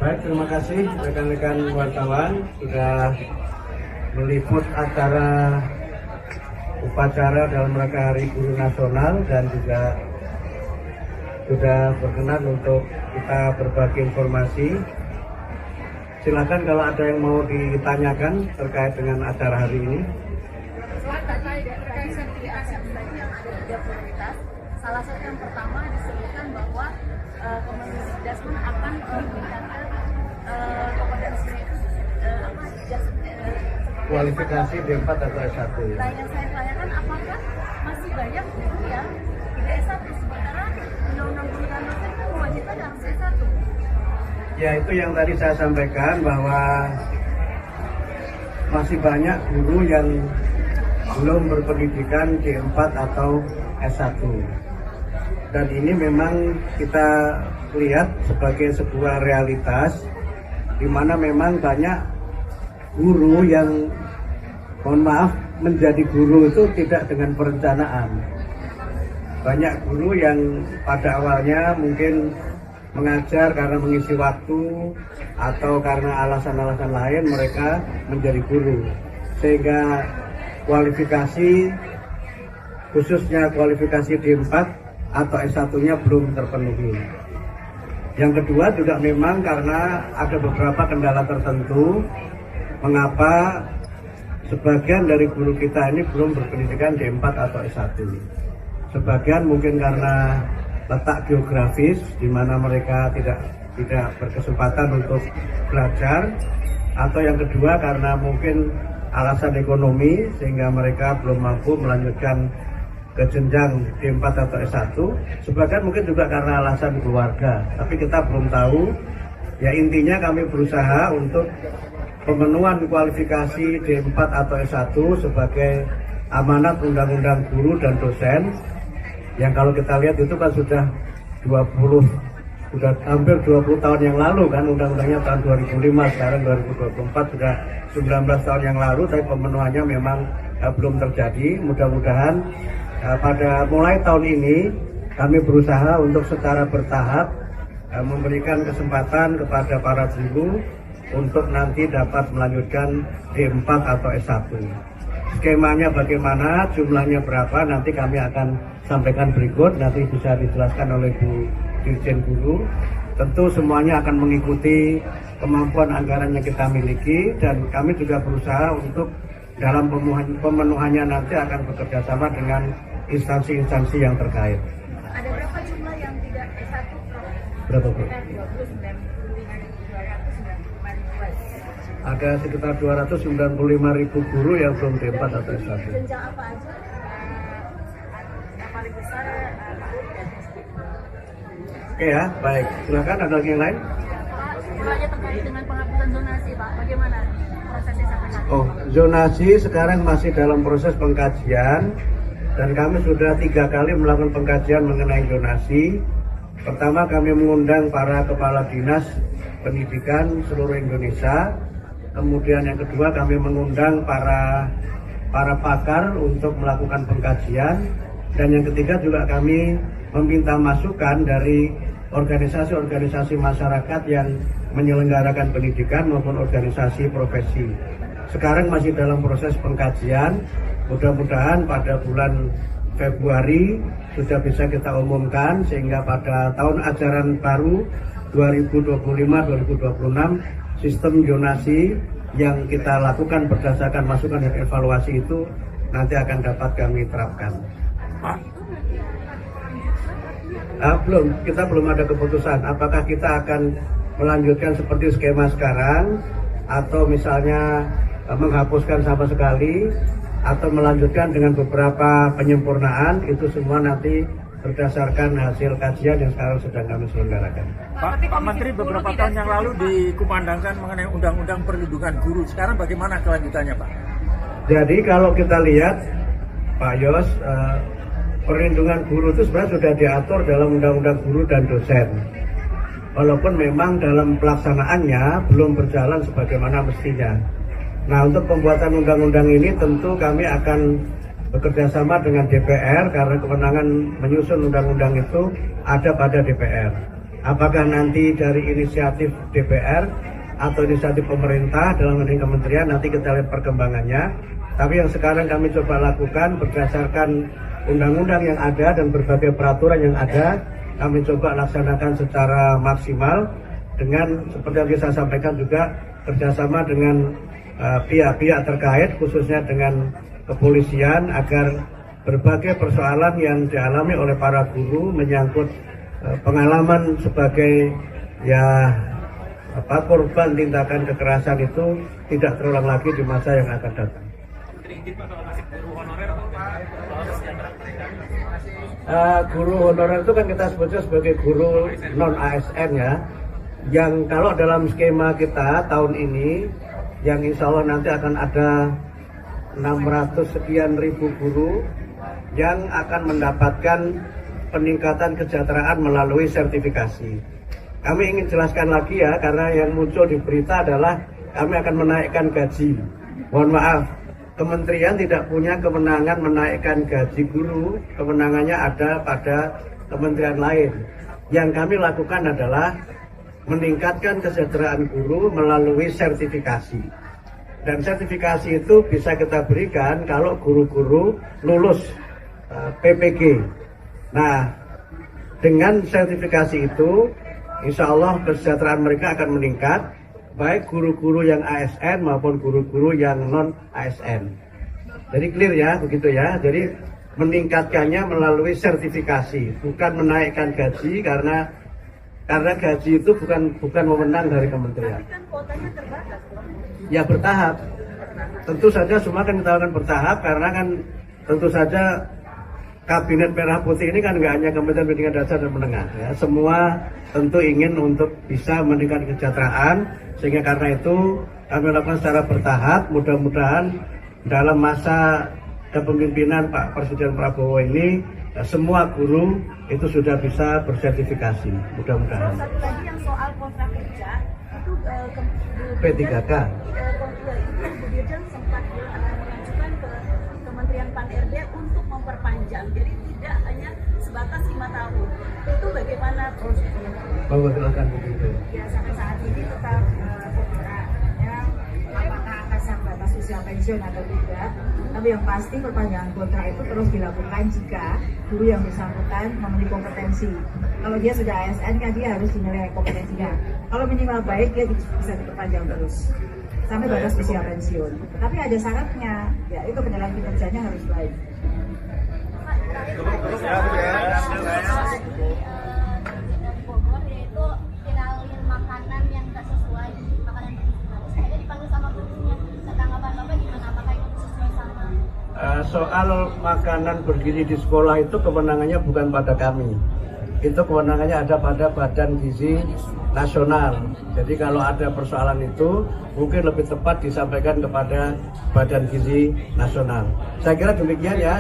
Baik, terima kasih rekan-rekan wartawan sudah meliput acara upacara dalam rangka Hari Guru Nasional dan juga sudah berkenan untuk kita berbagi informasi. Silakan kalau ada yang mau ditanyakan terkait dengan acara hari ini. Terkait sertifikasi yang ada 3 prioritas, salah satu yang pertama disebutkan bahwa Kemendikbud akan meningkatkan kompetensi Kualifikasi D4 atau S1. Nah, yang saya tanyakan, apakah masih banyak guru yang tidak S1 sementara undang-undang guru dan dosen itu mewajibkan harus S1? Ya, itu yang tadi saya sampaikan bahwa masih banyak guru yang belum berpendidikan D4 atau S1. Dan ini memang kita lihat sebagai sebuah realitas di mana memang banyak guru yang, mohon maaf, menjadi guru itu tidak dengan perencanaan. Banyak guru yang pada awalnya mungkin mengajar karena mengisi waktu atau karena alasan-alasan lain mereka menjadi guru, sehingga kualifikasi khususnya kualifikasi D4 atau S1-nya belum terpenuhi. Yang kedua juga memang karena ada beberapa kendala tertentu mengapa sebagian dari guru kita ini belum berpendidikan D4 atau S1. Sebagian mungkin karena letak geografis di mana mereka tidak berkesempatan untuk belajar, atau yang kedua karena mungkin alasan ekonomi sehingga mereka belum mampu melanjutkan ke jenjang D4 atau S1. Sebagian mungkin juga karena alasan keluarga, tapi kita belum tahu. Ya, intinya kami berusaha untuk pemenuhan kualifikasi D4 atau S1 sebagai amanat Undang-Undang Guru dan Dosen yang kalau kita lihat itu kan sudah hampir 20 tahun yang lalu kan, undang-undangnya tahun 2005, sekarang 2024 sudah 19 tahun yang lalu, tapi pemenuhannya memang belum terjadi. Mudah-mudahan pada mulai tahun ini kami berusaha untuk secara bertahap memberikan kesempatan kepada para guru untuk nanti dapat melanjutkan D4 atau S1. Skemanya bagaimana, jumlahnya berapa, nanti kami akan sampaikan berikut, nanti bisa dijelaskan oleh Bu Dirjen Guru. Tentu semuanya akan mengikuti kemampuan anggaran yang kita miliki, dan kami juga berusaha untuk dalam pemenuhannya nanti akan bekerja sama dengan instansi-instansi yang terkait. Ada berapa jumlah yang tidak S1? Berapa, Bu? Ada sekitar 295.000 guru yang belum D4 atau S1. Jenjang apa aja? Yang paling besar Oke ya, baik. Silakan, ada lagi yang lain? Pak, terkait dengan penghapusan zonasi, Pak, bagaimana prosesnya sampai saat ini? Oh, zonasi sekarang masih dalam proses pengkajian dan kami sudah 3 kali melakukan pengkajian mengenai zonasi. Pertama, kami mengundang para kepala dinas pendidikan seluruh Indonesia. Kemudian yang kedua, kami mengundang para pakar untuk melakukan pengkajian, dan yang ketiga juga kami meminta masukan dari organisasi-organisasi masyarakat yang menyelenggarakan pendidikan maupun organisasi profesi. Sekarang masih dalam proses pengkajian. Mudah-mudahan pada bulan Februari sudah bisa kita umumkan, sehingga pada tahun ajaran baru 2025-2026 sistem zonasi yang kita lakukan berdasarkan masukan dan evaluasi itu nanti akan dapat kami terapkan. Pak, kita belum ada keputusan apakah kita akan melanjutkan seperti skema sekarang atau misalnya menghapuskan sama sekali atau melanjutkan dengan beberapa penyempurnaan. Itu semua nanti berdasarkan hasil kajian yang sekarang sedang kami selenggarakan. Pak Menteri, beberapa tahun yang lalu dikumandangkan mengenai Undang-Undang Perlindungan Guru. Sekarang bagaimana kelanjutannya, Pak? Jadi kalau kita lihat, Pak Yos, perlindungan guru itu sebenarnya sudah diatur dalam Undang-Undang Guru dan Dosen. Walaupun memang dalam pelaksanaannya belum berjalan sebagaimana mestinya. Nah, untuk pembuatan undang-undang ini tentu kami akan bekerja sama dengan DPR karena kewenangan menyusun undang-undang itu ada pada DPR. apakah nanti dari inisiatif DPR atau inisiatif pemerintah dalam ini kementerian, nanti kita lihat perkembangannya. Tapi yang sekarang kami coba lakukan berdasarkan undang-undang yang ada dan berbagai peraturan yang ada, kami coba laksanakan secara maksimal dengan seperti yang saya sampaikan juga kerjasama dengan pihak-pihak terkait, khususnya dengan kepolisian, agar berbagai persoalan yang dialami oleh para guru menyangkut pengalaman sebagai korban tindakan kekerasan itu tidak terulang lagi di masa yang akan datang. Guru honorer itu kan kita sebutnya sebagai guru non ASN ya, yang kalau dalam skema kita tahun ini yang insya Allah nanti akan ada 600 sekian ribu guru yang akan mendapatkan peningkatan kesejahteraan melalui sertifikasi. Kami ingin jelaskan lagi ya, karena yang muncul di berita adalah kami akan menaikkan gaji. Mohon maaf, kementerian tidak punya kewenangan menaikkan gaji guru, kewenangannya ada pada kementerian lain. Yang kami lakukan adalah meningkatkan kesejahteraan guru melalui sertifikasi. Dan sertifikasi itu bisa kita berikan kalau guru-guru lulus PPG. Nah, dengan sertifikasi itu, insya Allah kesejahteraan mereka akan meningkat, baik guru-guru yang ASN maupun guru-guru yang non ASN. Jadi clear ya, begitu ya. Jadi meningkatkannya melalui sertifikasi, bukan menaikkan gaji karena gaji itu bukan wewenang dari kementerian. Tapi kan kuotanya terbatas, Bro. Ya bertahap. Tentu saja semua kan kita lakukan bertahap karena kan tentu saja Kabinet Merah Putih ini kan nggak hanya Kementerian Pendidikan Dasar dan Menengah ya, semua tentu ingin untuk bisa meningkatkan kesejahteraan, sehingga karena itu kami lakukan secara bertahap. Mudah-mudahan dalam masa kepemimpinan Pak Presiden Prabowo ini semua guru itu sudah bisa bersertifikasi, mudah-mudahan. Satu lagi yang soal kontrak kerja itu P3K. Bu Dirjen sempat mengajukan ke Kementerian Pan-RB untuk memperpanjang, jadi tidak hanya sebatas 5 tahun. Itu bagaimana prosesnya? Silakan begitu. Ya, sampai saat ini tetap kontrak ya, apakah akan sampai batas usia pensiun atau tidak, tapi yang pasti perpanjangan kontrak itu terus dilakukan jika guru yang bersangkutan memenuhi kompetensi. Kalau dia sudah ASN kan dia harus dinilai kompetensinya, kalau minimal baik dia bisa diperpanjang terus sampai batas usia pensiun. Tapi ada syaratnya, yaitu penilaian kinerjanya harus baik. Bogor, yaitu viralin makanan yang tak sesuai, makanan terus akhirnya dipanggil sama gurunya. Tanggapan Bapak gimana? Apakah itu sesuai sama? Soal makanan bergizi di sekolah itu kewenangannya bukan pada kami. Itu kewenangannya ada pada Badan Gizi Nasional. Jadi kalau ada persoalan itu mungkin lebih tepat disampaikan kepada Badan Gizi Nasional. Saya kira demikian ya.